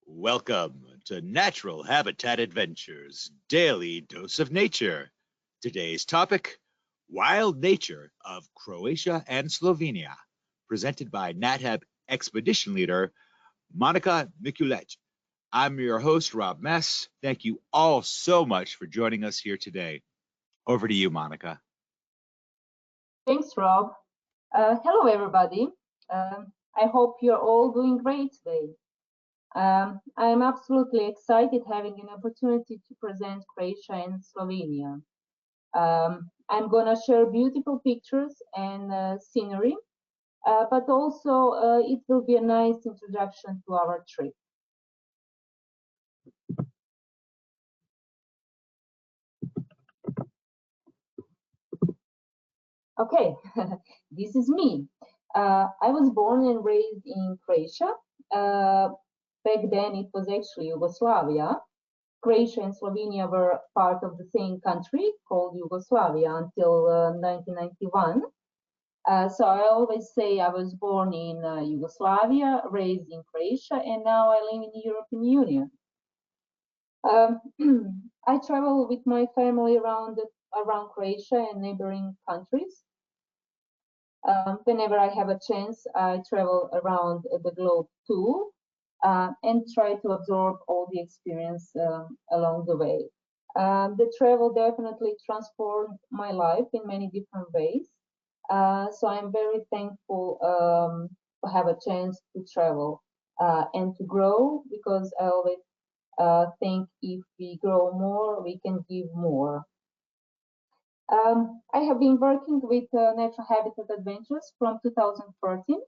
Welcome to Natural Habitat Adventures, Daily Dose of Nature. Today's topic, Wild Nature of Croatia and Slovenia, presented by NatHab Expedition Leader, Monika Mikulec. I'm your host, Rob Mess. Thank you all so much for joining us here today. Over to you, Monika. Thanks, Rob. Hello, everybody. I hope you're all doing great today. I'm absolutely excited having an opportunity to present Croatia and Slovenia. I'm going to share beautiful pictures and scenery, but also it will be a nice introduction to our trip. Okay, this is me. I was born and raised in Croatia. Back then, it was actually Yugoslavia. Croatia and Slovenia were part of the same country called Yugoslavia until 1991. So I always say I was born in Yugoslavia, raised in Croatia, and now I live in the European Union. I travel with my family around Croatia and neighboring countries. Whenever I have a chance, I travel around the globe too, and try to absorb all the experience along the way. The travel definitely transformed my life in many different ways. So I'm very thankful to have a chance to travel and to grow, because I always think if we grow more, we can give more. I have been working with Natural Habitat Adventures from 2014.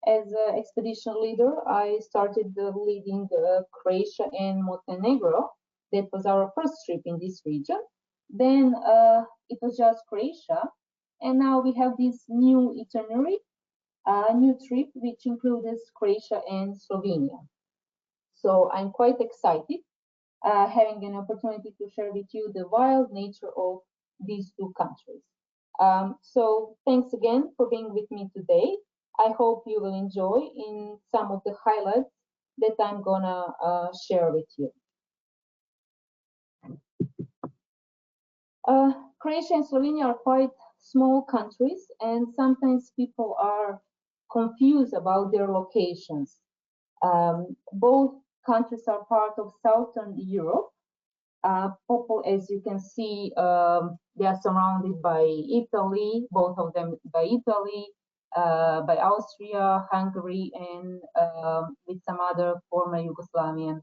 As expedition leader, I started leading Croatia and Montenegro. That was our first trip in this region. Then it was just Croatia. And now we have this new itinerary, a new trip, which includes Croatia and Slovenia. So I'm quite excited having an opportunity to share with you the wild nature of these two countries. So thanks again for being with me today. I hope you will enjoy in some of the highlights that I'm gonna share with you. Croatia and Slovenia are quite small countries, and sometimes people are confused about their locations. Both countries are part of Southern Europe. As you can see, they are surrounded by Italy, both of them by Italy, by Austria, Hungary, and with some other former Yugoslavian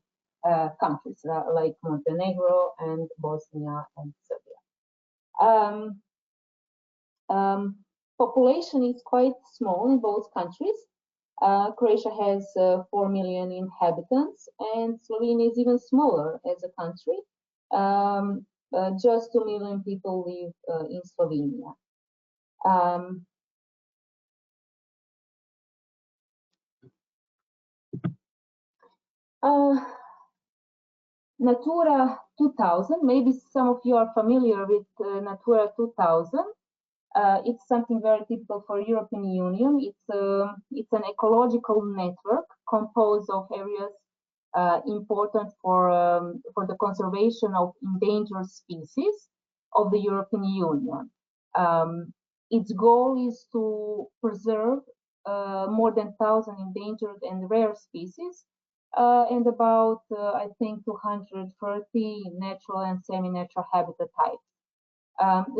countries like Montenegro and Bosnia and Serbia. Population is quite small in both countries. Croatia has 4 million inhabitants, and Slovenia is even smaller as a country. Just 2 million people live in Slovenia. Natura 2000, maybe some of you are familiar with Natura 2000. It's something very typical for European Union. It's an ecological network composed of areas important for the conservation of endangered species of the European Union. Its goal is to preserve more than 1,000 endangered and rare species and about, I think, 230 natural and semi-natural habitat types.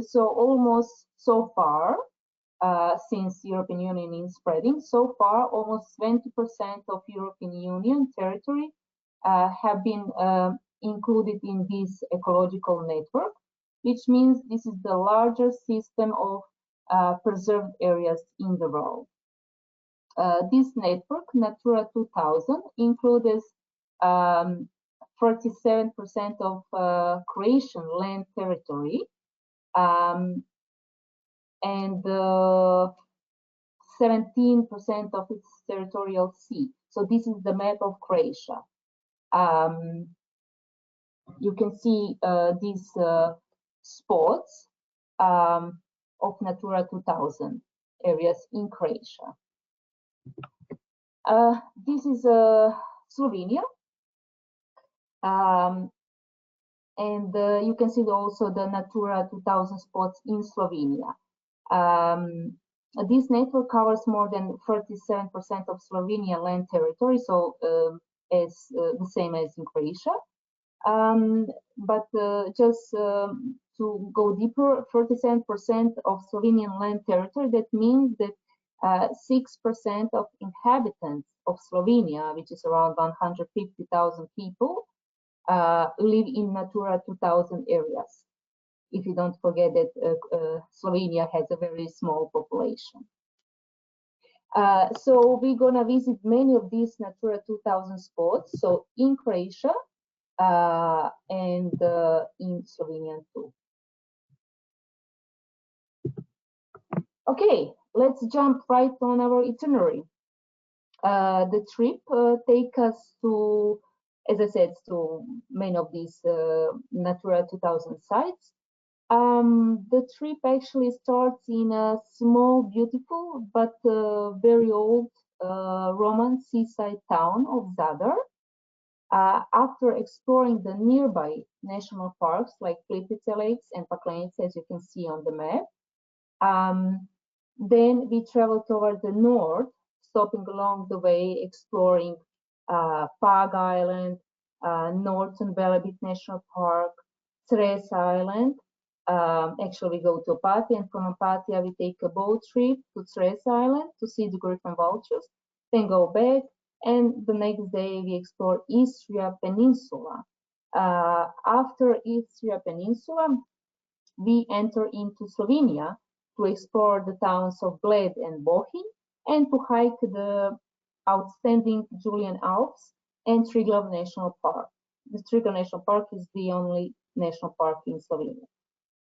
So almost so far, since European Union is spreading, so far almost 20% of European Union territory have been included in this ecological network, which means this is the largest system of preserved areas in the world. This network, Natura 2000, includes 47% of Croatian land territory, and 17% of its territorial sea. So this is the map of Croatia. You can see these spots of Natura 2000 areas in Croatia. This is Slovenia. And you can see also the Natura 2000 spots in Slovenia. This network covers more than 37% of Slovenian land territory, so as the same as in Croatia. But just to go deeper, 37% of Slovenian land territory, that means that 6% of inhabitants of Slovenia, which is around 150,000 people, live in Natura 2000 areas. If you don't forget that Slovenia has a very small population. So we're gonna visit many of these Natura 2000 spots, so in Croatia and in Slovenia too. Okay, let's jump right on our itinerary. The trip takes us to, as I said, to many of these Natura 2000 sites. The trip actually starts in a small, beautiful, but very old Roman seaside town of Zadar. After exploring the nearby national parks like Plitvice Lakes and Paklenice, as you can see on the map, then we travel toward the north, stopping along the way, exploring Pag Island, Northern Velebit National Park, Cres Island. Actually, we go to Apatia, and from Apatia, we take a boat trip to Cres Island to see the griffon vultures, then go back, and the next day we explore Istria Peninsula. After Istria Peninsula, we enter into Slovenia to explore the towns of Bled and Bohinj, and to hike the outstanding Julian Alps and Triglav National Park. The Triglav National Park is the only national park in Slovenia.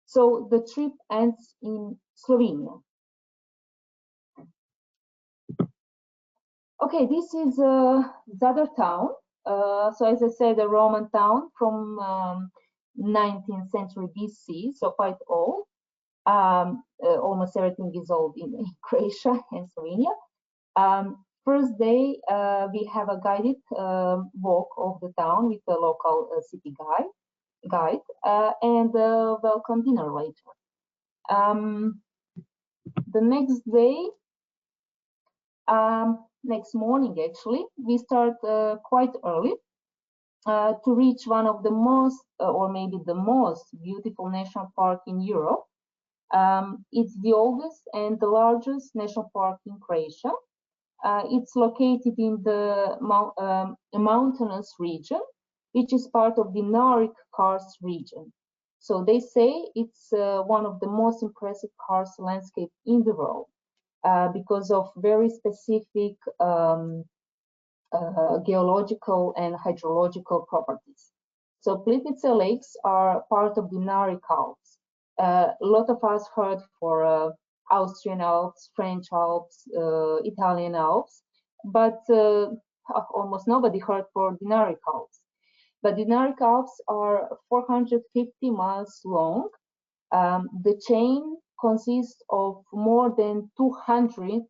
So the trip ends in Slovenia. Okay, this is Zadar town. So as I said, a Roman town from 19th century BC, so quite old. Almost everything is old in Croatia and Slovenia. First day, we have a guided walk of the town with a local city guide and a welcome dinner later. The next day, next morning actually, we start quite early to reach one of the most, or maybe the most beautiful national park in Europe. It's the oldest and the largest national park in Croatia. It's located in the mountainous region, which is part of the Dinaric karst region. So they say it's one of the most impressive karst landscapes in the world because of very specific geological and hydrological properties. So Plitvice Lakes are part of the Dinaric Alps. A lot of us heard for Austrian Alps, French Alps, Italian Alps, but almost nobody heard for Dinaric Alps. But Dinaric Alps are 450 miles long. The chain consists of more than 200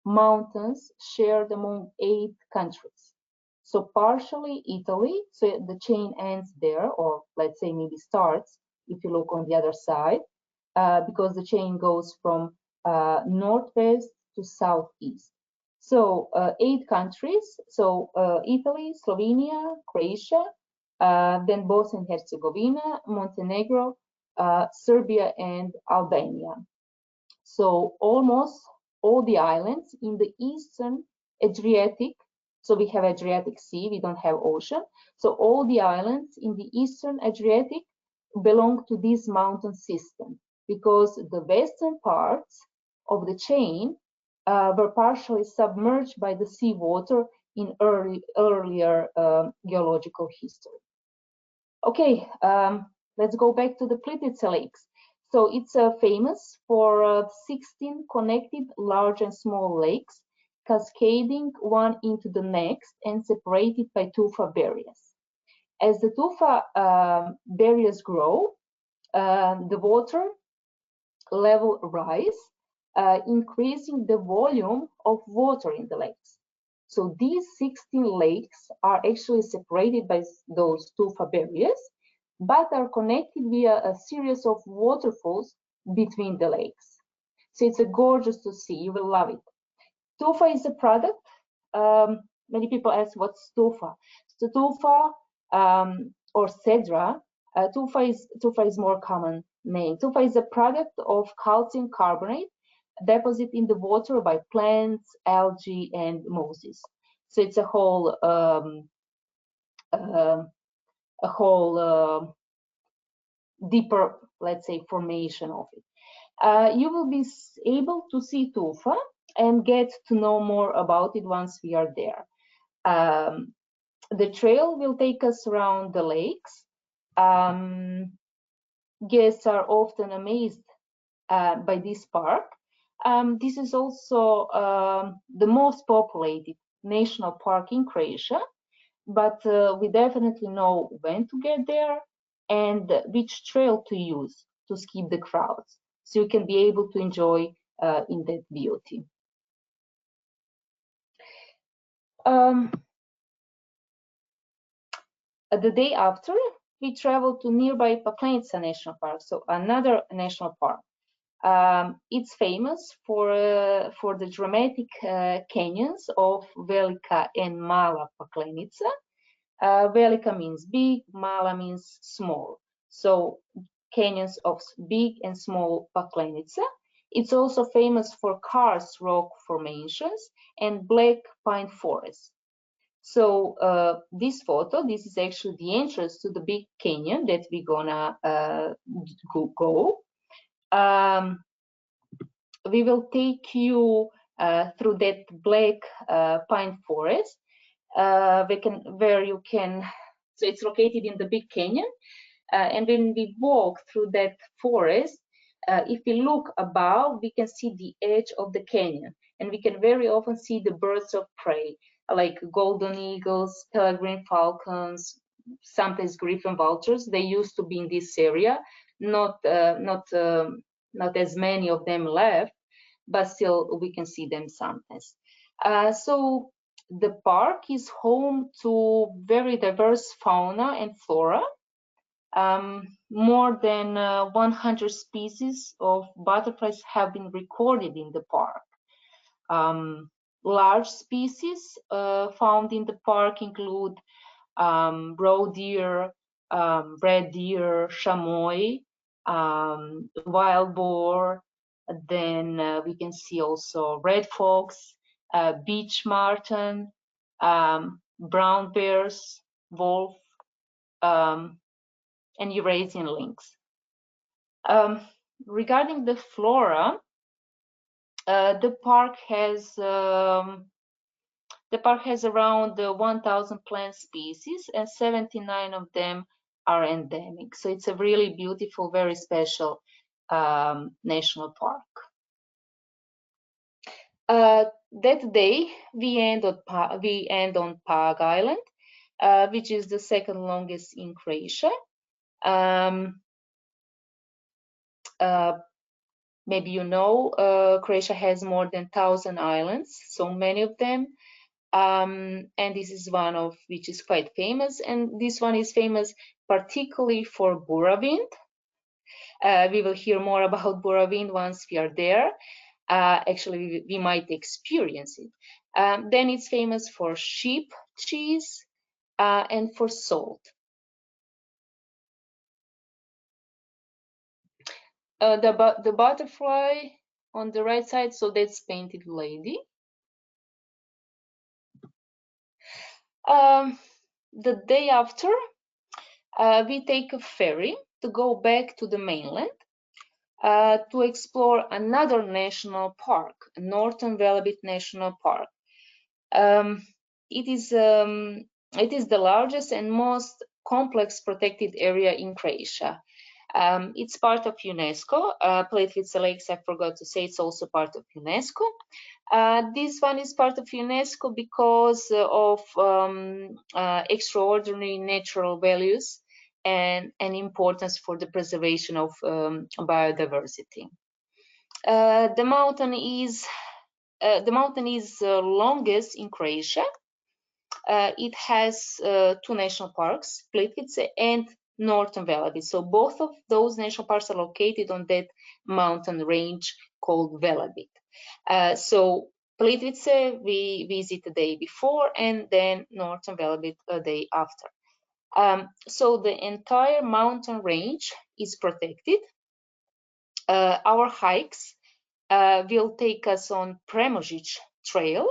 mountains shared among 8 countries. So partially Italy, so the chain ends there, or let's say maybe starts, if you look on the other side, because the chain goes from northwest to southeast. So 8 countries, so Italy, Slovenia, Croatia, then Bosnia and Herzegovina, Montenegro, Serbia, and Albania. So almost all the islands in the eastern Adriatic, so we have Adriatic Sea, we don't have ocean. So all the islands in the eastern Adriatic belong to this mountain system, because the western parts of the chain were partially submerged by the seawater in earlier geological history. Okay, let's go back to the Plitvice Lakes. So it's famous for 16 connected large and small lakes, cascading one into the next and separated by tufa barriers. As the tufa barriers grow, the water level rise, increasing the volume of water in the lakes. So these 16 lakes are actually separated by those tufa barriers, but are connected via a series of waterfalls between the lakes. So it's a gorgeous to see. You will love it. Tufa is a product. Many people ask what's tufa. So tufa or cedra. Tufa is more common name. Tufa is a product of calcium carbonate deposit in the water by plants, algae, and mosses. So it's a whole deeper, let's say, formation of it. You will be able to see tufa and get to know more about it once we are there. The trail will take us around the lakes. Guests are often amazed by this park. This is also the most populated national park in Croatia, but we definitely know when to get there and which trail to use to skip the crowds, so you can be able to enjoy in that beauty. The day after, we traveled to nearby Plitvice National Park, so another national park. It's famous for the dramatic canyons of Velika and Mala Paklenica. Velika means big, Mala means small. So canyons of big and small Paklenica. It's also famous for karst rock formations and black pine forests. So this photo, this is actually the entrance to the big canyon that we're gonna go. We will take you through that black pine forest, where you can, so it's located in the big canyon. And when we walk through that forest, if we look above, we can see the edge of the canyon, and we can very often see the birds of prey, like golden eagles, peregrine falcons, sometimes griffon vultures. They used to be in this area, not as many of them left, but still we can see them sometimes. So the park is home to very diverse fauna and flora. More than 100 species of butterflies have been recorded in the park. Large species found in the park include roe deer, red deer, chamois, wild boar. Then we can see also red fox, beech marten, brown bears, wolf, and Eurasian lynx. Regarding the flora, the park has around 1,000 plant species, and 79 of them are endemic. So it's a really beautiful, very special national park. That day we end on Pag Island, which is the second longest in Croatia. Maybe you know, Croatia has more than 1,000 islands, so many of them. And this is one of which is quite famous, and this one is famous particularly for Buravind. We will hear more about Buravind once we are there. Actually, we might experience it. Then it's famous for sheep cheese and for salt. The butterfly on the right side, so that's painted lady. The day after, we take a ferry to go back to the mainland to explore another national park, Northern Velebit National Park. It is the largest and most complex protected area in Croatia. It's part of UNESCO. Plitvice Lakes, I forgot to say, it's also part of UNESCO. This one is part of UNESCO because of extraordinary natural values and importance for the preservation of biodiversity. The mountain is the mountain is longest in Croatia. It has 2 national parks, Plitvice and Northern Velebit. So both of those national parks are located on that mountain range called Velebit. So Plitvice we visit the day before, and then Northern Velebit a day after. So the entire mountain range is protected. Our hikes will take us on Premožić Trail,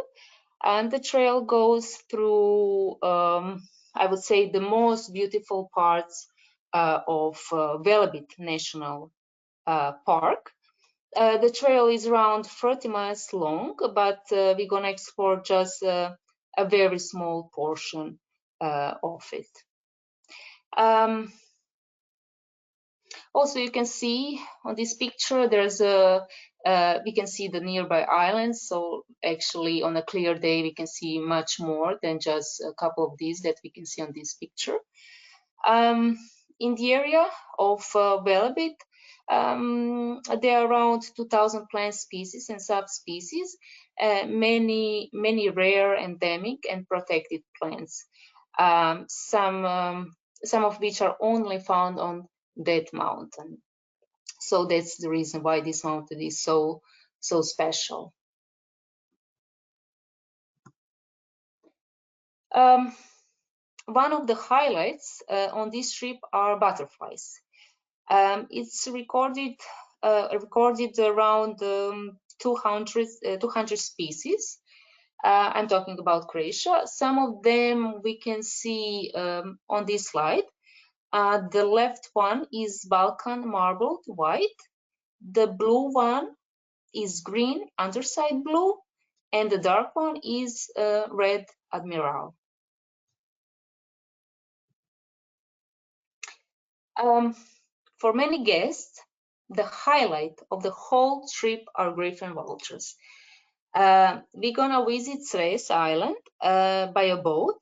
and the trail goes through, I would say, the most beautiful parts of Velebit National Park. The trail is around 30 miles long, but we're gonna explore just a very small portion of it. Also, you can see on this picture, there's we can see the nearby islands. So actually on a clear day, we can see much more than just a couple of these that we can see on this picture. In the area of Velebit, there are around 2,000 plant species and subspecies, many rare, endemic, and protected plants. Some of which are only found on that mountain. So that's the reason why this mountain is so special. One of the highlights on this trip are butterflies. It's recorded around 200 species. I'm talking about Croatia. Some of them we can see on this slide. The left one is Balkan marbled white. The blue one is green underside blue, and the dark one is red admiral. For many guests, the highlight of the whole trip are griffon vultures. We're gonna visit Cres Island by a boat.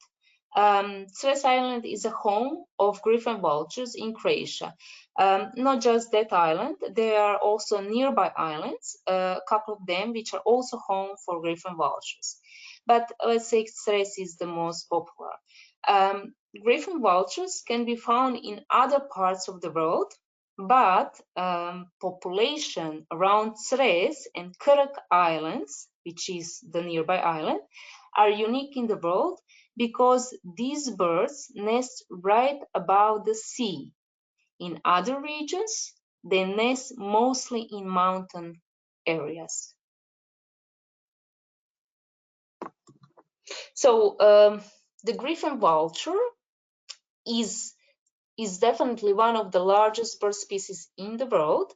Cres Island is a home of griffon vultures in Croatia. Not just that island, there are also nearby islands, a couple of them which are also home for griffon vultures. But let's say Cres is the most popular. Griffon vultures can be found in other parts of the world, but population around Cres and Krk Islands, which is the nearby island, are unique in the world because these birds nest right above the sea. In other regions, they nest mostly in mountain areas. So the griffon vulture is definitely one of the largest bird species in the world.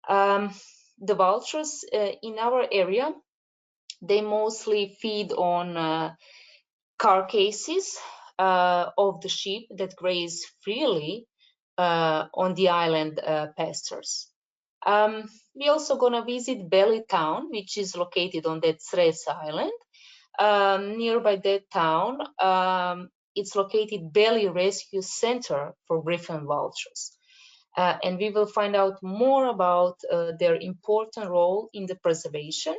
The vultures in our area, they mostly feed on carcasses of the sheep that graze freely on the island pastures. We also gonna visit Belly town, which is located on that Cres Island. Nearby that town, it's located Belly Rescue Center for griffon vultures. And we will find out more about their important role in the preservation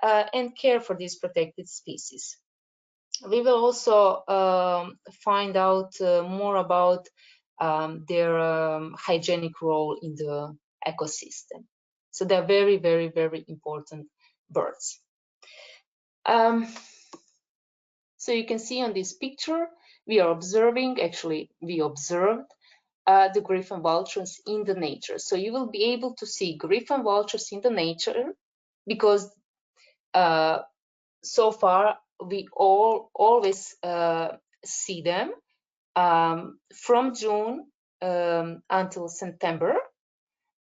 and care for these protected species. We will also find out more about their hygienic role in the ecosystem. So they're very, very, very important birds. So you can see on this picture, we observed the griffon vultures in the nature. So you will be able to see griffon vultures in the nature because so far we always see them from June until September.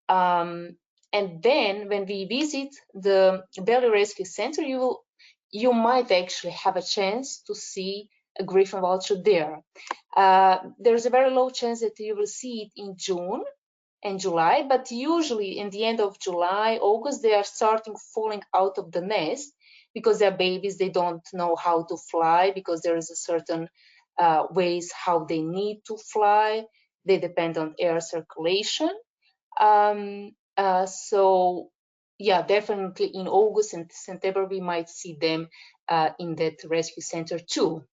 And then when we visit the Belly Rescue Center, you might actually have a chance to see a griffon vulture there. There's a very low chance that you will see it in June and July, but usually in the end of July, August, they are starting falling out of the nest because they're babies, they don't know how to fly because there is a certain ways how they need to fly. They depend on air circulation. So yeah, definitely in August and September, we might see them in that rescue center too.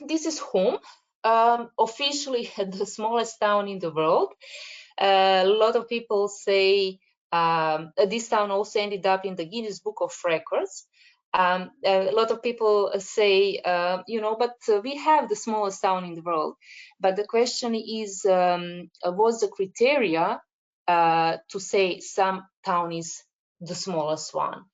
This is home, officially the smallest town in the world. A lot of people say this town also ended up in the Guinness Book of Records. A lot of people say, you know, but we have the smallest town in the world. But the question is, what's the criteria to say some town is the smallest one?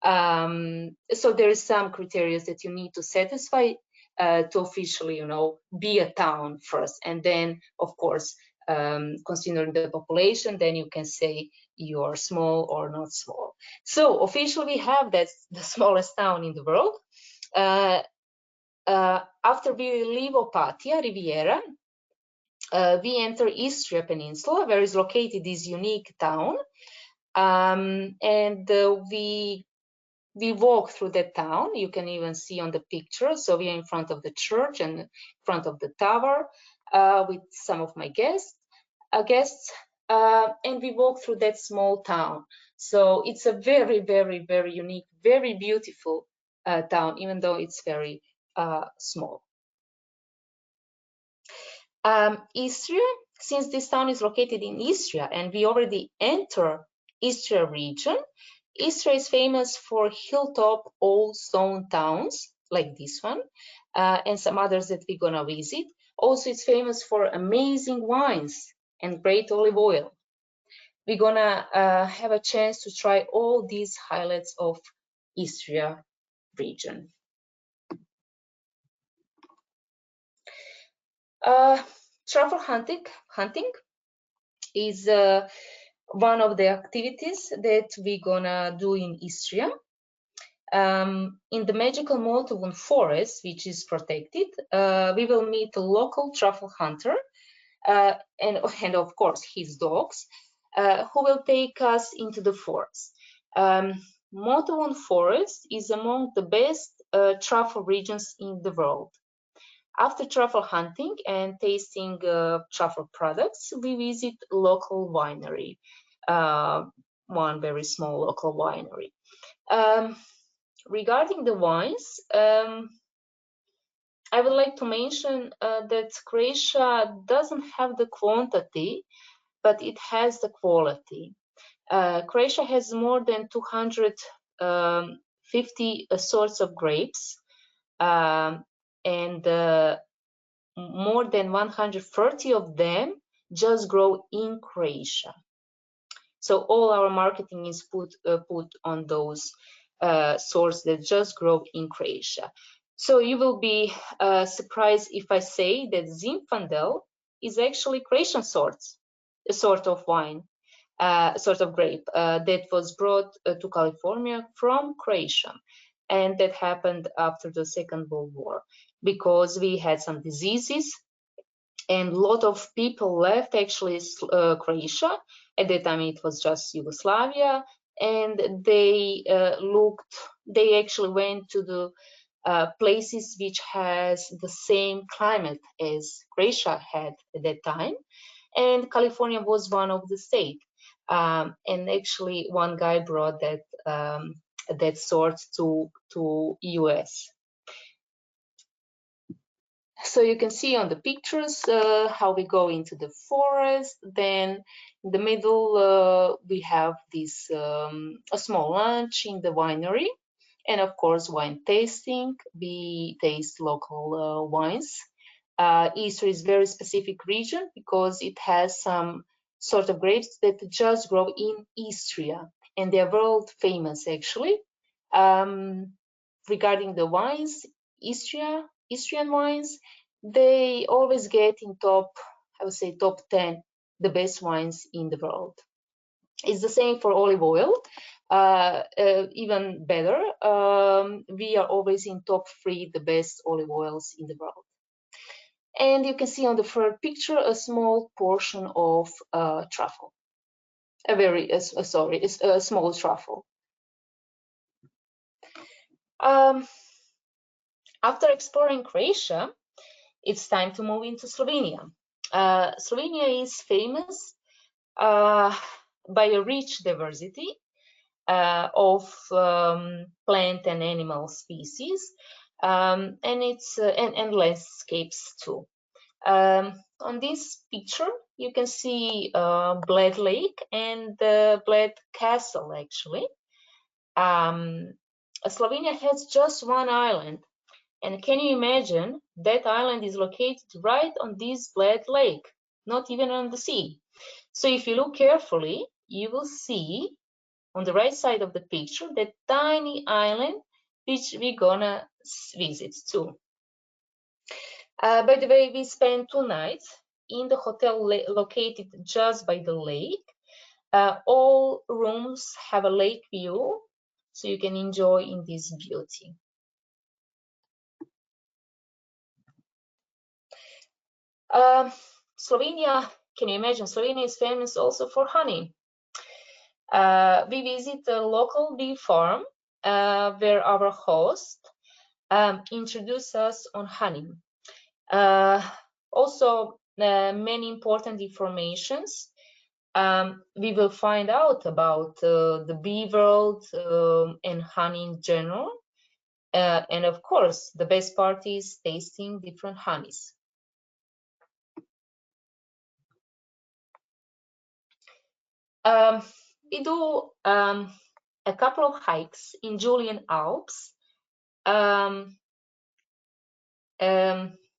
So there is some criteria that you need to satisfy to officially, you know, be a town first, and then, of course, considering the population, then you can say you're small or not small. So officially, we have that the smallest town in the world. After we leave Opatia, Riviera, we enter Istria Peninsula, where is located this unique town, and we walk through the town. You can even see on the picture. So we are in front of the church and in front of the tower with some of my guests, and we walk through that small town. So it's a very, very, very unique, very beautiful town, even though it's very small. Istria, since this town is located in Istria and we already enter Istria region, Istria is famous for hilltop old stone towns like this one and some others that we're gonna visit. Also, it's famous for amazing wines and great olive oil. We're gonna have a chance to try all these highlights of Istria region. Truffle hunting is one of the activities that we're gonna do in Istria. In the magical Motovun forest, which is protected, we will meet a local truffle hunter and of course his dogs, who will take us into the forest. Motovun forest is among the best truffle regions in the world. After truffle hunting and tasting truffle products, we visit local winery, one very small local winery. Regarding the wines, I would like to mention that Croatia doesn't have the quantity, but it has the quality. Croatia has more than 250 sorts of grapes, and more than 130 of them just grow in Croatia. So all our marketing is put on those sorts that just grow in Croatia. So you will be surprised if I say that Zinfandel is actually Croatian a sort of wine, sort of grape that was brought to California from Croatia. And that happened after the Second World War because we had some diseases and a lot of people left actually Croatia. At that time it was just Yugoslavia, and they actually went to the places which has the same climate as Croatia had at that time, and California was one of the states. And actually one guy brought that sort to US. So you can see on the pictures how we go into the forest. Then in the middle we have this a small lunch in the winery, and of course wine tasting. We taste local wines. Istria is very specific region because it has some sort of grapes that just grow in Istria, and they are world famous actually. Regarding the wines, Istrian wines, they always get in top, I would say top 10, the best wines in the world. It's the same for olive oil, even better. We are always in top 3, the best olive oils in the world. And you can see on the third picture a small portion of truffle, a small truffle. After exploring Croatia, it's time to move into Slovenia. Slovenia is famous by a rich diversity of plant and animal species, and landscapes too. On this picture, you can see Bled Lake and Bled Castle, actually. Slovenia has just one island, and can you imagine that island is located right on this Bled Lake, not even on the sea. So if you look carefully, you will see on the right side of the picture that tiny island which we're gonna visit too. By the way, we spent 2 nights in the hotel located just by the lake. All rooms have a lake view, so you can enjoy in this beauty. Slovenia, can you imagine? Slovenia is famous also for honey. We visit a local bee farm where our host introduced us on honey. Also, many important informations we will find out about the bee world and honey in general. And of course, the best part is tasting different honeys. We do a couple of hikes in Julian Alps,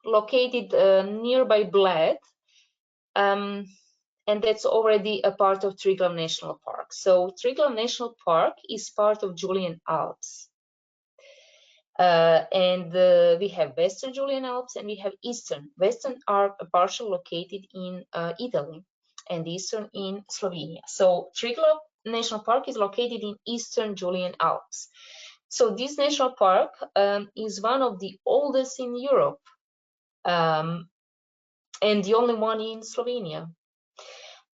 located nearby Bled, and that's already a part of Triglav National Park. So Triglav National Park is part of Julian Alps. And we have Western Julian Alps and we have Eastern. Western are partially located in Italy and Eastern in Slovenia. So Triglav National Park is located in Eastern Julian Alps. So this national park is one of the oldest in Europe and the only one in Slovenia.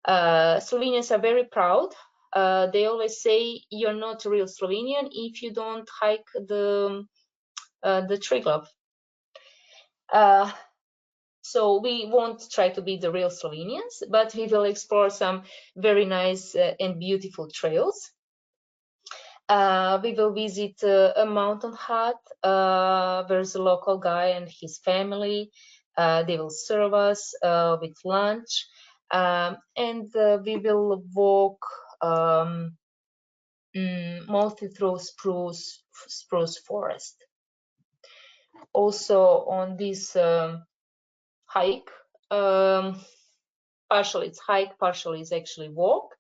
Slovenians are very proud. They always say you're not a real Slovenian if you don't hike the Triglav. So we won't try to be the real Slovenians, but we will explore some very nice and beautiful trails. We will visit a mountain hut. There's a local guy and his family. They will serve us with lunch. And we will walk mostly through spruce forest. Also on this hike, partially it's hike, partially it's actually walk.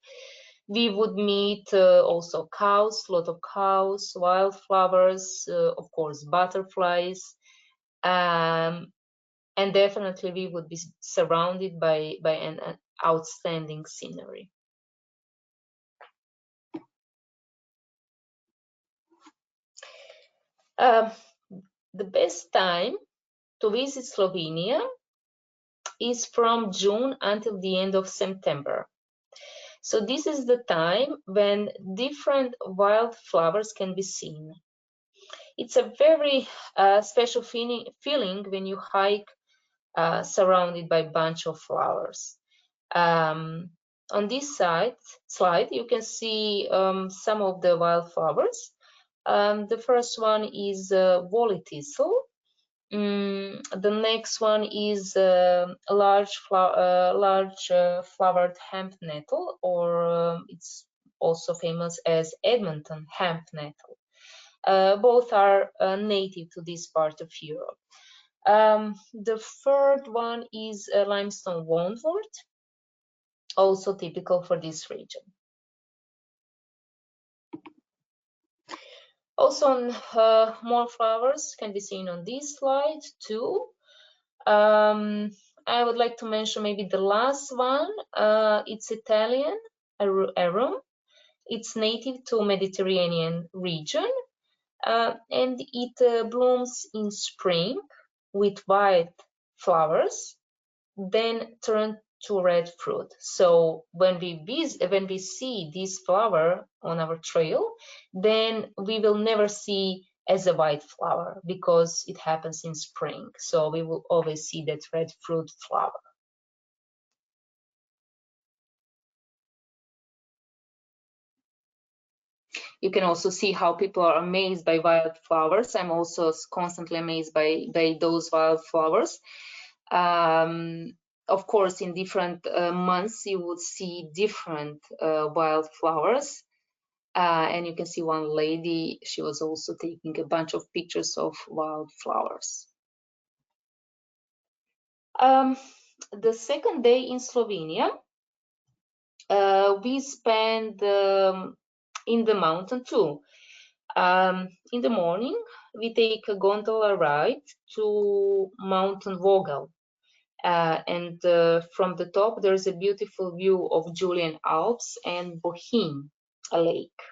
We would meet also cows, a lot of cows, wildflowers, of course, butterflies, and definitely we would be surrounded by an outstanding scenery. The best time to visit Slovenia is from June until the end of September. So this is the time when different wildflowers can be seen. It's a very special feeling when you hike surrounded by a bunch of flowers. On this slide, you can see some of the wildflowers. The first one is woolly thistle. The next one is a large flowered hemp nettle, or it's also famous as Edmonton hemp nettle. Both are native to this part of Europe. The third one is limestone woundwort, also typical for this region. Also, more flowers can be seen on this slide too. I would like to mention maybe the last one. It's Italian arum. It's native to Mediterranean region, and it blooms in spring with white flowers, then turn to red fruit. So when we see this flower on our trail, then we will never see as a white flower because it happens in spring. So we will always see that red fruit flower. You can also see how people are amazed by wildflowers. I'm also constantly amazed by those wildflowers. Of course, in different months, you would see different wildflowers. And you can see one lady, she was also taking a bunch of pictures of wildflowers. The second day in Slovenia, we spent in the mountain too. In the morning, we take a gondola ride to Mountain Vogel. And from the top, there's a beautiful view of Julian Alps and Bohinj Lake.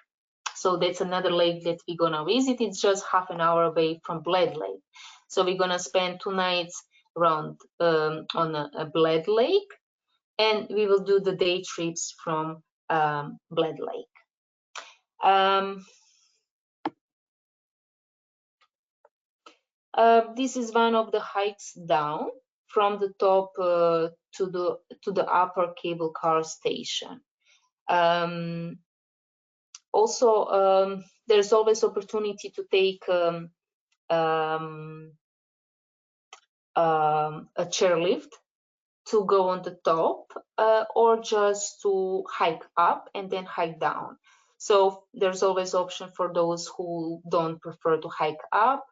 So that's another lake that we're gonna visit. It's just half an hour away from Bled Lake. So we're gonna spend 2 nights around on a Bled Lake, and we will do the day trips from Bled Lake. This is one of the hikes down from the top to the upper cable car station. Also, there's always opportunity to take a chairlift to go on the top, or just to hike up and then hike down. So there's always option for those who don't prefer to hike up.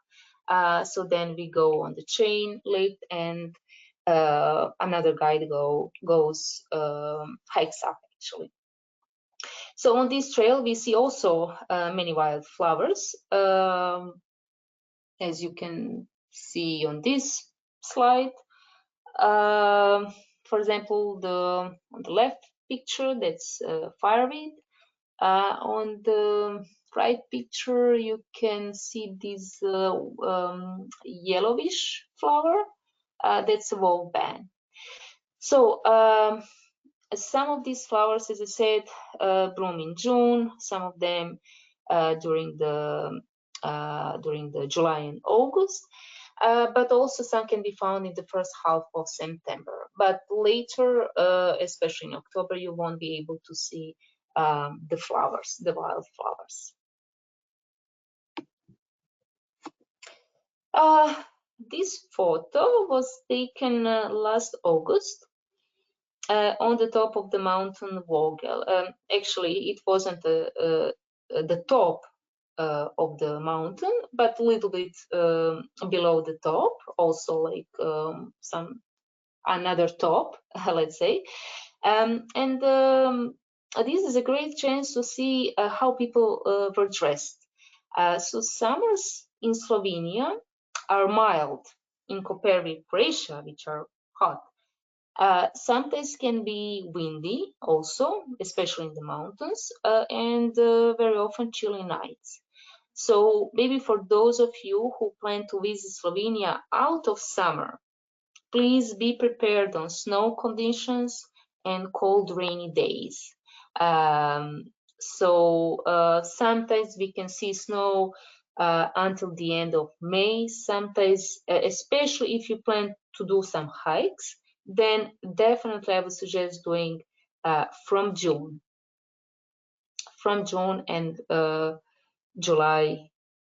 So then we go on the chain lift, and another guide goes hikes up actually. So on this trail we see also many wildflowers, as you can see on this slide. For example, on the left picture, that's fireweed. On the right picture, you can see this yellowish flower. That's a wolfbane. So some of these flowers, as I said, bloom in June. Some of them during the July and August. But also some can be found in the first half of September. But later, especially in October, you won't be able to see the flowers, the wildflowers. This photo was taken last August on the top of the mountain Vogel. Actually, it wasn't the top of the mountain, but a little bit below the top, also like another top, let's say. This is a great chance to see how people were dressed. So summers in Slovenia are mild in comparison with Croatia, which are hot. Sometimes can be windy also, especially in the mountains, and very often chilly nights. So maybe for those of you who plan to visit Slovenia out of summer, please be prepared on snow conditions and cold rainy days. Sometimes we can see snow until the end of May. Sometimes, especially if you plan to do some hikes, then definitely I would suggest doing from June and July,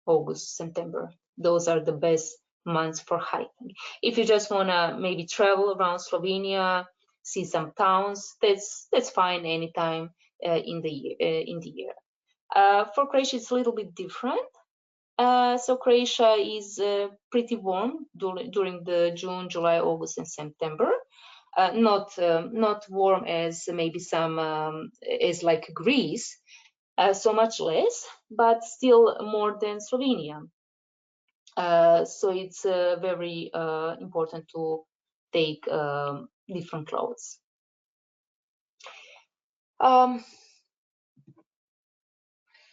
August, September. Those are the best months for hiking. If you just want to maybe travel around Slovenia, see some towns, that's fine anytime in the year. For Croatia, it's a little bit different. So Croatia is pretty warm during the June, July, August, and September. Not warm as maybe some as like Greece, so much less, but still more than Slovenia. So it's very important to take different clothes.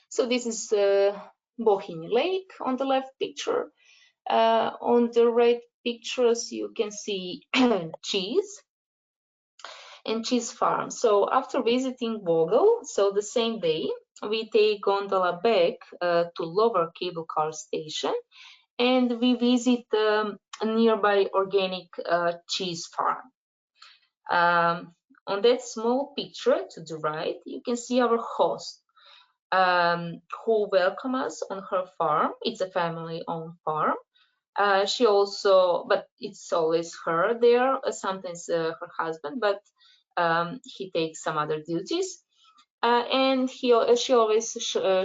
So this is Bohinj Lake on the left picture. On the right pictures, you can see cheese and cheese farm. So after visiting Vogel, so the same day, we take gondola back to lower cable car station, and we visit a nearby organic cheese farm. On that small picture to the right, you can see our host. who welcome us on her farm. It's a family-owned farm. She also, but it's always her there, sometimes her husband, but he takes some other duties. And she always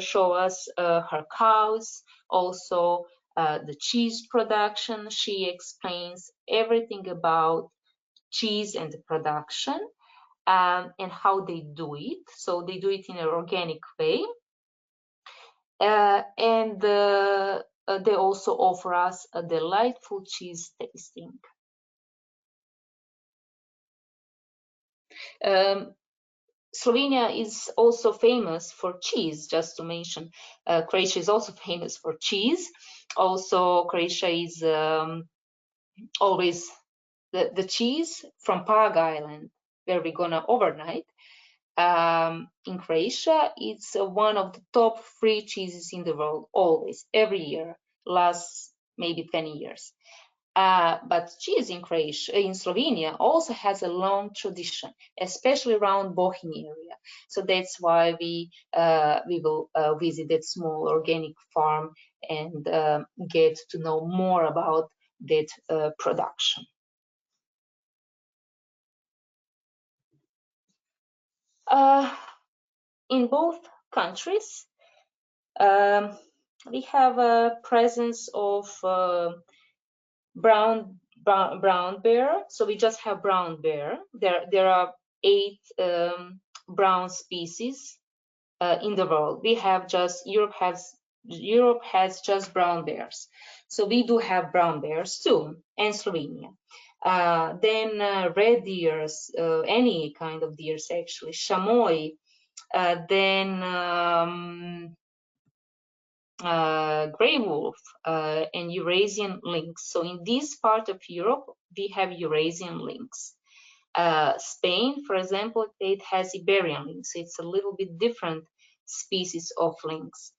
show us her cows, also the cheese production. She explains everything about cheese and the production and how they do it. So they do it in an organic way. And they also offer us a delightful cheese tasting. Slovenia is also famous for cheese, just to mention. Croatia is also famous for cheese. Also, Croatia is always the cheese from Cres Island, where we're gonna overnight. In Croatia, it's one of the top 3 cheeses in the world, always, every year, last maybe 20 years. But cheese in Croatia, in Slovenia, also has a long tradition, especially around Bohinj area. So that's why we will visit that small organic farm and get to know more about that production. In both countries, we have a presence of brown bear. So we just have brown bear. There are 8 brown species in the world. We have just Europe has just brown bears. So we do have brown bears too, and Slovenia. Then red deers, any kind of deers actually, chamois. Then gray wolf and Eurasian lynx. So in this part of Europe, we have Eurasian lynx. Spain, for example, it has Iberian lynx. It's a little bit different species of lynx.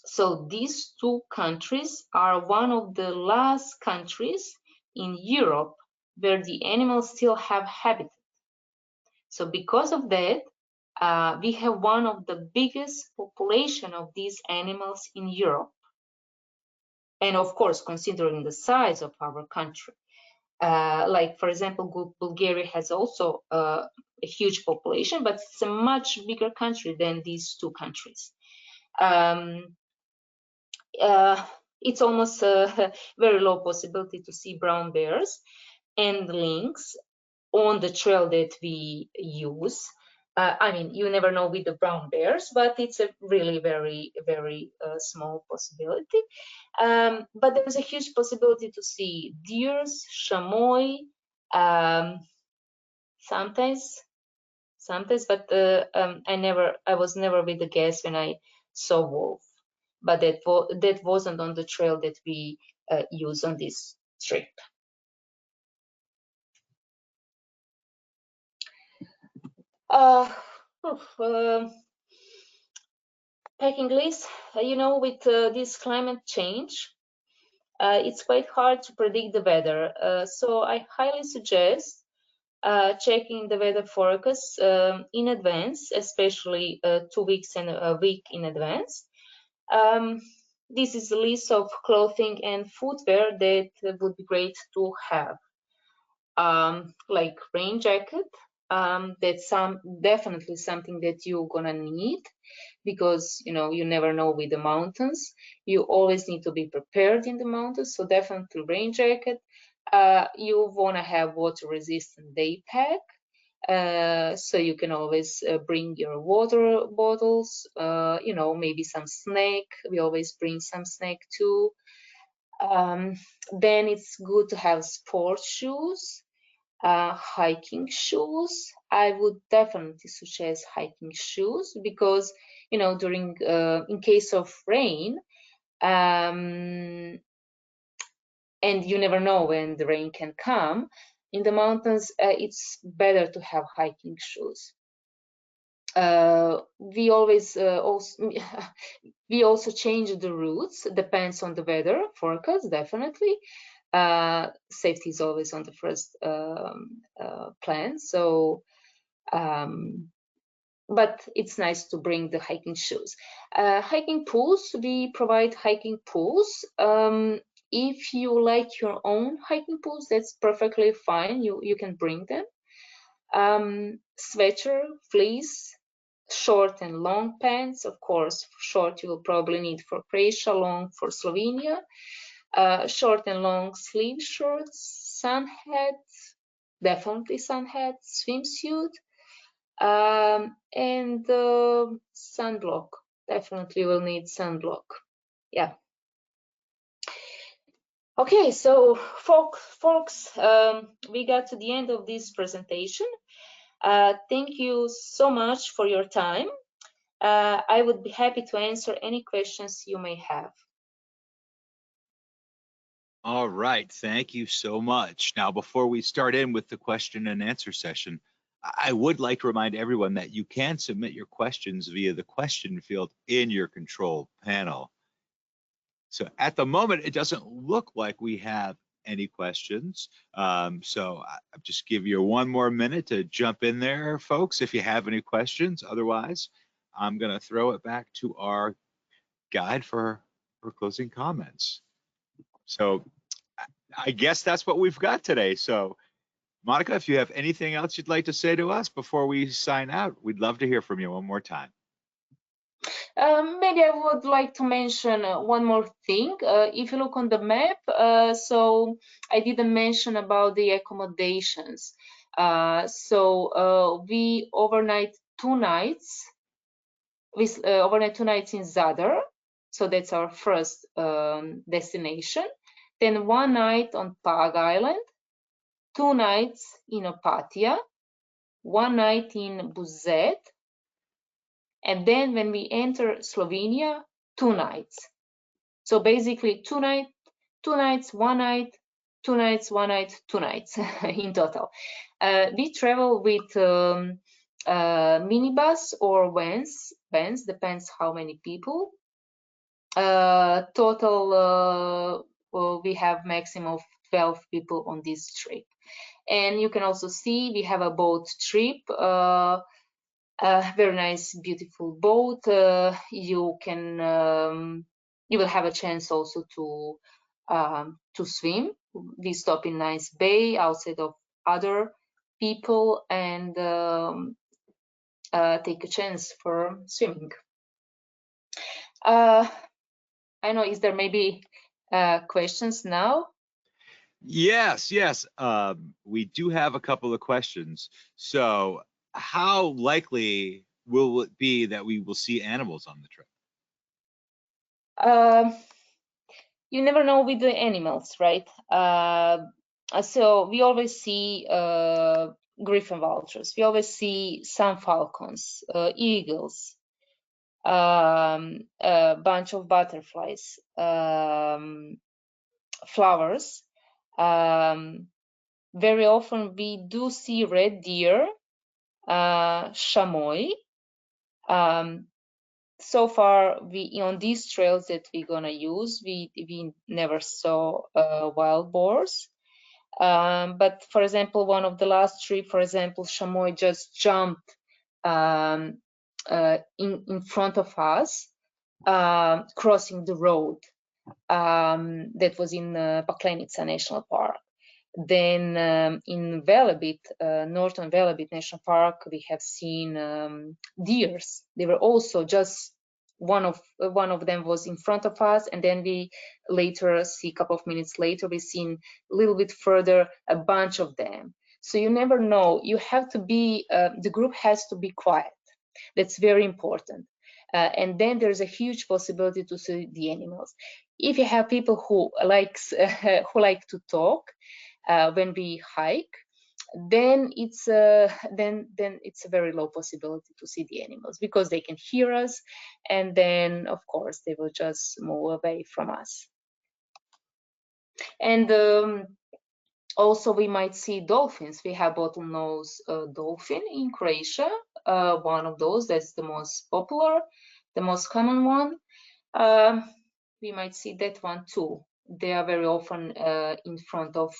So these 2 countries are one of the last countries in Europe where the animals still have habitat. So because of that, we have one of the biggest population of these animals in Europe. And of course, considering the size of our country, like for example, Bulgaria has also a huge population, but it's a much bigger country than these 2 countries. It's almost a very low possibility to see brown bears and lynx on the trail that we use. I mean, you never know with the brown bears, but it's a really very, very small possibility. But there's a huge possibility to see deers, chamois, sometimes, but I was never with the guests when I saw wolf. But that wasn't on the trail that we use on this trip. Packing list, with this climate change, it's quite hard to predict the weather. So I highly suggest checking the weather forecast in advance, especially 2 weeks and a week in advance. This is a list of clothing and footwear that would be great to have. Like rain jacket, that's definitely something that you're gonna need, because you never know with the mountains. You always need to be prepared in the mountains, so definitely rain jacket. You want to have water resistant day pack, so you can always bring your water bottles, maybe some snack. We always bring some snack too. Then it's good to have sport shoes, hiking shoes. I would definitely suggest hiking shoes, because during in case of rain, and you never know when the rain can come in the mountains, it's better to have hiking shoes. We always we also change the routes, depends on the weather forecast, definitely. Safety is always on the first plan. So but it's nice to bring the hiking shoes. Hiking pools, we provide hiking pools. If you like your own hiking pools, that's perfectly fine. You can bring them. Sweater, fleece, short and long pants. Of course, short you will probably need for Croatia, long for Slovenia. Short and long sleeve shorts, sun hat, definitely sun hat, swimsuit, and sunblock. Definitely will need sunblock. Yeah. Okay, so folks, we got to the end of this presentation. Thank you so much for your time. I would be happy to answer any questions you may have. All right, thank you so much. Now, before we start in with the question and answer session, I would like to remind everyone that you can submit your questions via the question field in your control panel. So at the moment, it doesn't look like we have any questions. So I'll just give you one more minute to jump in there, folks, if you have any questions. Otherwise, I'm going to throw it back to our guide for closing comments. So I guess that's what we've got today. So Monika, if you have anything else you'd like to say to us before we sign out, we'd love to hear from you one more time. Maybe I would like to mention one more thing. If you look on the map, so I didn't mention about the accommodations. We overnight 2 nights. We overnight 2 nights in Zadar, so that's our first destination. Then 1 night on Pag Island, 2 nights in Opatia, 1 night in Buzet, and then when we enter Slovenia, 2 nights. So basically 2 nights, 1 night, 2 nights, 1 night, 2 nights in total. We travel with minibus or vans, depends how many people. Total, we have maximum of 12 people on this trip. And you can also see we have a boat trip. Very nice, beautiful boat. You will have a chance also to swim. We stop in nice bay outside of other people and take a chance for swimming. I know, is there maybe questions now? Yes. We do have a couple of questions. So how likely will it be that we will see animals on the trip? You never know with the animals, right? So we always see griffon vultures. We always see some falcons, eagles, a bunch of butterflies, flowers. Very often we do see red deer, chamois. So far, on these trails that we're gonna use, we never saw wild boars. But for example, one of the last trip, for example, chamois just jumped in front of us, crossing the road that was in Plitvice National Park. Then in Velebit, northern Velebit National Park, we have seen deers. They were also just one of them was in front of us, and then we later see a couple of minutes later we seen a little bit further a bunch of them. So you never know. You have to be the group has to be quiet. That's very important. And then there's a huge possibility to see the animals. If you have people who like to talk when we hike, then it's a very low possibility to see the animals because they can hear us, and then of course they will just move away from us. And also we might see dolphins. We have bottlenose dolphin in Croatia, one of those. That's the most popular, the most common one. We might see that one too. They are very often in front of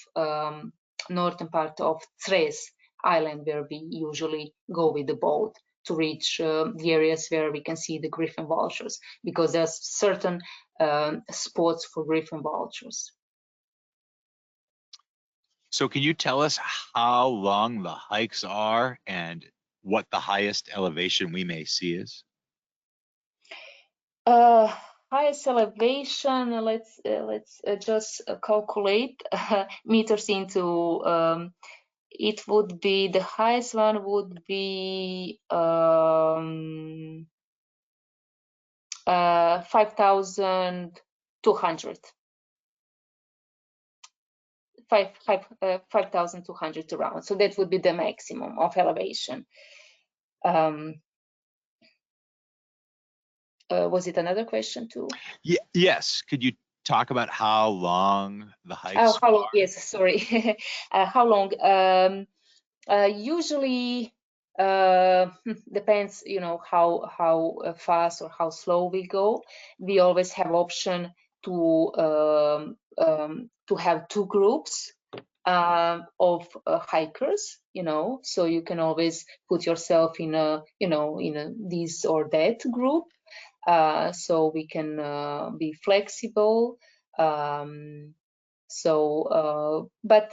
northern part of Cres Island, where we usually go with the boat to reach the areas where we can see the griffon vultures, because there's certain spots for griffon vultures. So can you tell us how long the hikes are and what the highest elevation we may see is? Highest elevation, let's just calculate meters into, it would be, the highest one would be 5,200. 5,200 around. So that would be the maximum of elevation. Was it another question too? Yes. Could you talk about how long the hikes how long? are? Yes, sorry. How long? Usually depends, how fast or how slow we go. We always have option to have two groups of hikers, so you can always put yourself in a this or that group, so we can be flexible. But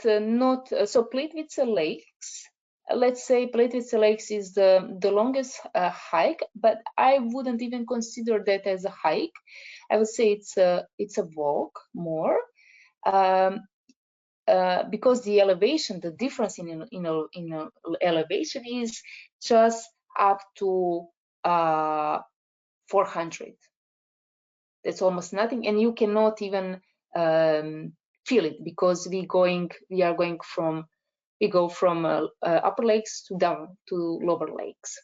not so. Plitvice Lakes, let's say Plitvice Lakes is the longest hike, but I wouldn't even consider that as a hike. I would say it's a walk more, because the elevation, the difference in elevation is just up to 400. That's almost nothing, and you cannot even feel it, because we go from upper lakes to down to lower lakes.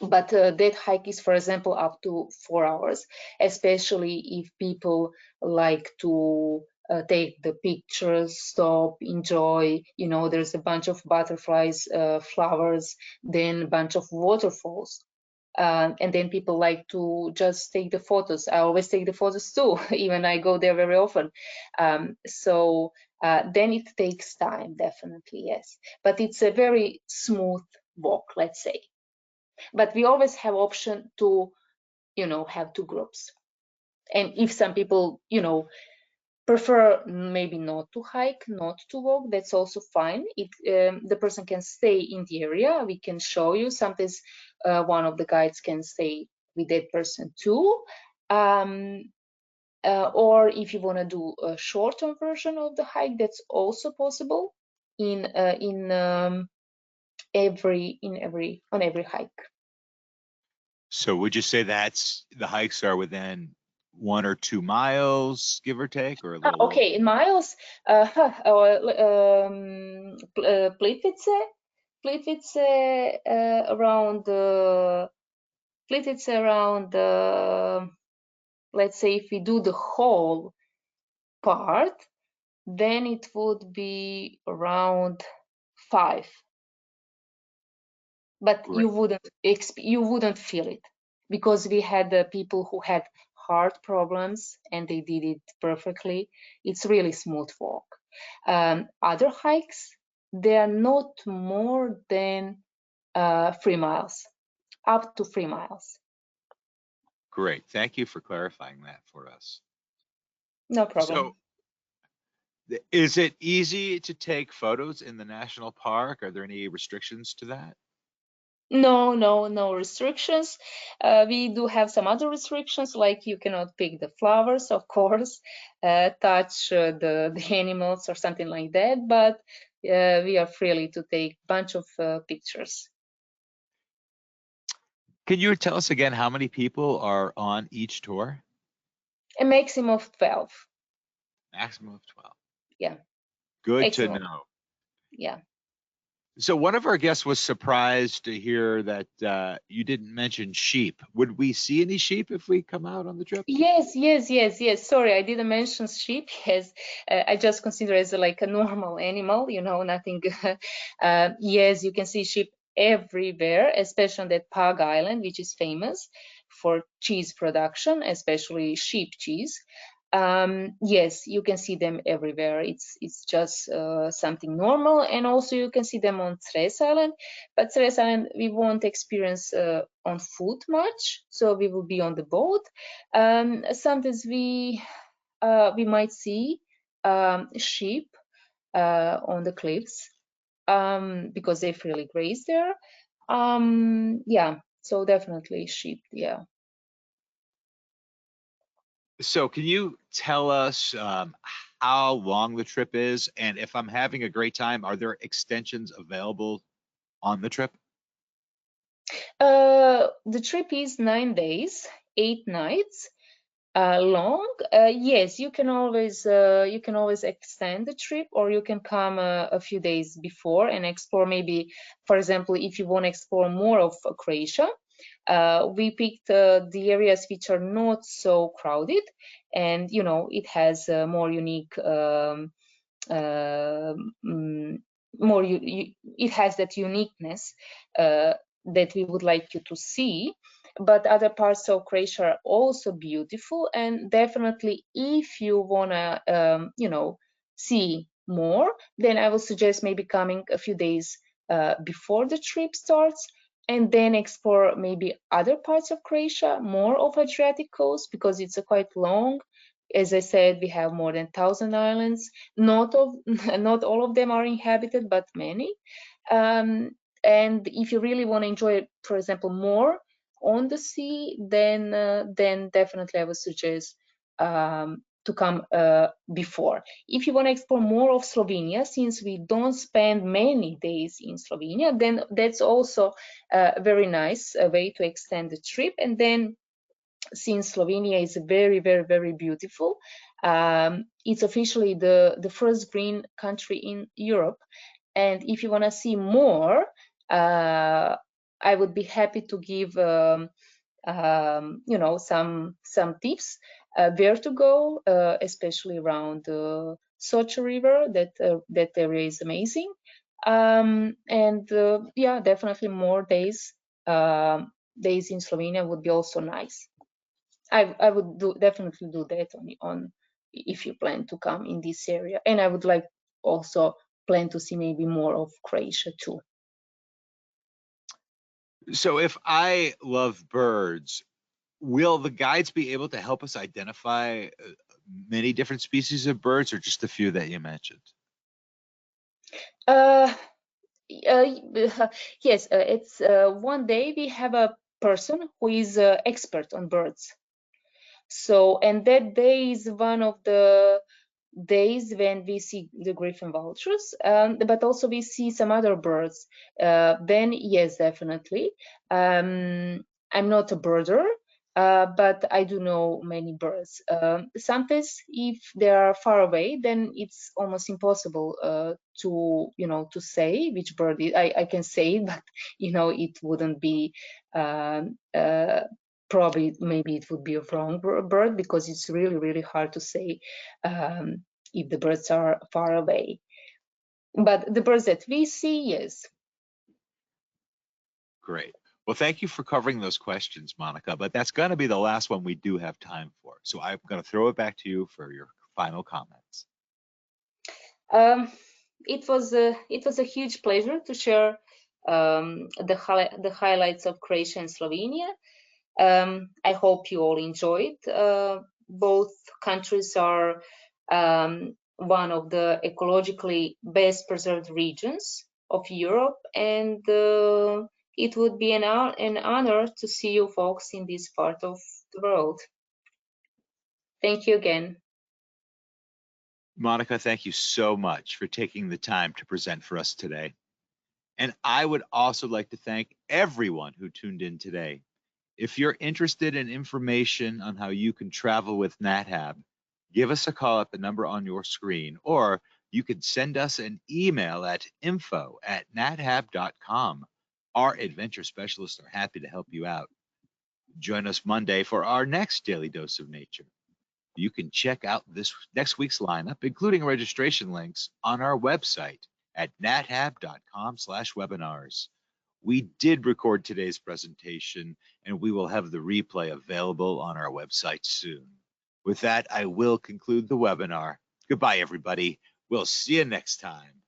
But that hike is, for example, up to 4 hours, especially if people like to take the pictures, stop, enjoy. There's a bunch of butterflies, flowers, then a bunch of waterfalls. And then people like to just take the photos. I always take the photos too, even I go there very often. So then it takes time, definitely, yes. But it's a very smooth walk, let's say. But we always have option to, have two groups. And if some people, prefer maybe not to hike, not to walk, that's also fine. The person can stay in the area. We can show you. Sometimes one of the guides can stay with that person too. Or if you want to do a shorter version of the hike, that's also possible on every hike. So would you say that's the hikes are within 1 or 2 miles, give or take, or a little? Okay, in miles, Plitvice around let's say if we do the whole part, then it would be around 5. But Great. you wouldn't feel it, because we had people who had heart problems and they did it perfectly. It's really smooth walk. Other hikes, they are not more than 3 miles, up to 3 miles. Great. Thank you for clarifying that for us. No problem. So is it easy to take photos in the national park? Are there any restrictions to that? No restrictions. We do have some other restrictions, like you cannot pick the flowers, of course, touch the animals or something like that, but we are free to take a bunch of pictures. Can you tell us again how many people are on each tour? A maximum of 12. Maximum of 12. Yeah. Good Maximum. to know. Yeah. So one of our guests was surprised to hear that you didn't mention sheep. Would we see any sheep if we come out on the trip? Yes. Sorry, I didn't mention sheep. Yes, I just consider it as like a normal animal, nothing. Yes, you can see sheep everywhere, especially on that Pug Island, which is famous for cheese production, especially sheep cheese. Yes, you can see them everywhere. It's just something normal, and also you can see them on Cres Island. But Cres Island we won't experience on foot much, so we will be on the boat. Sometimes we might see sheep on the cliffs because they freely graze there. Yeah, so definitely sheep. Yeah. So can you tell us how long the trip is? And if I'm having a great time, are there extensions available on the trip? The trip is 9 days, 8 nights long. Yes, you can always extend the trip, or you can come a few days before and explore. Maybe, for example, if you want to explore more of Croatia, we picked the areas which are not so crowded, and it has more unique more it has that uniqueness that we would like you to see. But other parts of Croatia are also beautiful, and definitely if you wanna see more, then I would suggest maybe coming a few days before the trip starts, and then explore maybe other parts of Croatia, more of Adriatic coast, because it's a quite long. As I said, we have more than 1,000 islands. Not not all of them are inhabited, but many. And if you really want to enjoy, for example, more on the sea, then definitely I would suggest to come before. If you want to explore more of Slovenia, since we don't spend many days in Slovenia, then that's also a very nice way to extend the trip. And then, since Slovenia is very, very, very beautiful, it's officially the first green country in Europe. And if you want to see more, I would be happy to give some tips where to go, especially around the Socha River. That area is amazing. And yeah, definitely more days in Slovenia would be also nice. I would definitely do that on if you plan to come in this area, and I would like also plan to see maybe more of Croatia too. So if I love birds, will the guides be able to help us identify many different species of birds, or just a few that you mentioned? Uh, yes, it's one day we have a person who is expert on birds. So, and that day is one of the days when we see the griffon vultures, but also we see some other birds. Then yes, definitely. I'm not a birder, but I do know many birds. Sometimes if they are far away, then it's almost impossible to say which bird I can say, but it wouldn't be probably, maybe it would be a wrong bird, because it's really, really hard to say if the birds are far away. But the birds that we see, yes. Great. Well, thank you for covering those questions, Monika, but that's going to be the last one we do have time for. So I'm going to throw it back to you for your final comments. It was a huge pleasure to share the highlights of Croatia and Slovenia. I hope you all enjoyed. Both countries are one of the ecologically best preserved regions of Europe, and it would be an honor to see you folks in this part of the world. Thank you again. Monika, thank you so much for taking the time to present for us today. And I would also like to thank everyone who tuned in today. If you're interested in information on how you can travel with NatHab, give us a call at the number on your screen, or you can send us an email at info@nathab.com. Our adventure specialists are happy to help you out. Join us Monday for our next Daily Dose of Nature. You can check out this next week's lineup, including registration links, on our website at nathab.com/webinars. We did record today's presentation, and we will have the replay available on our website soon. With that, I will conclude the webinar. Goodbye, everybody. We'll see you next time.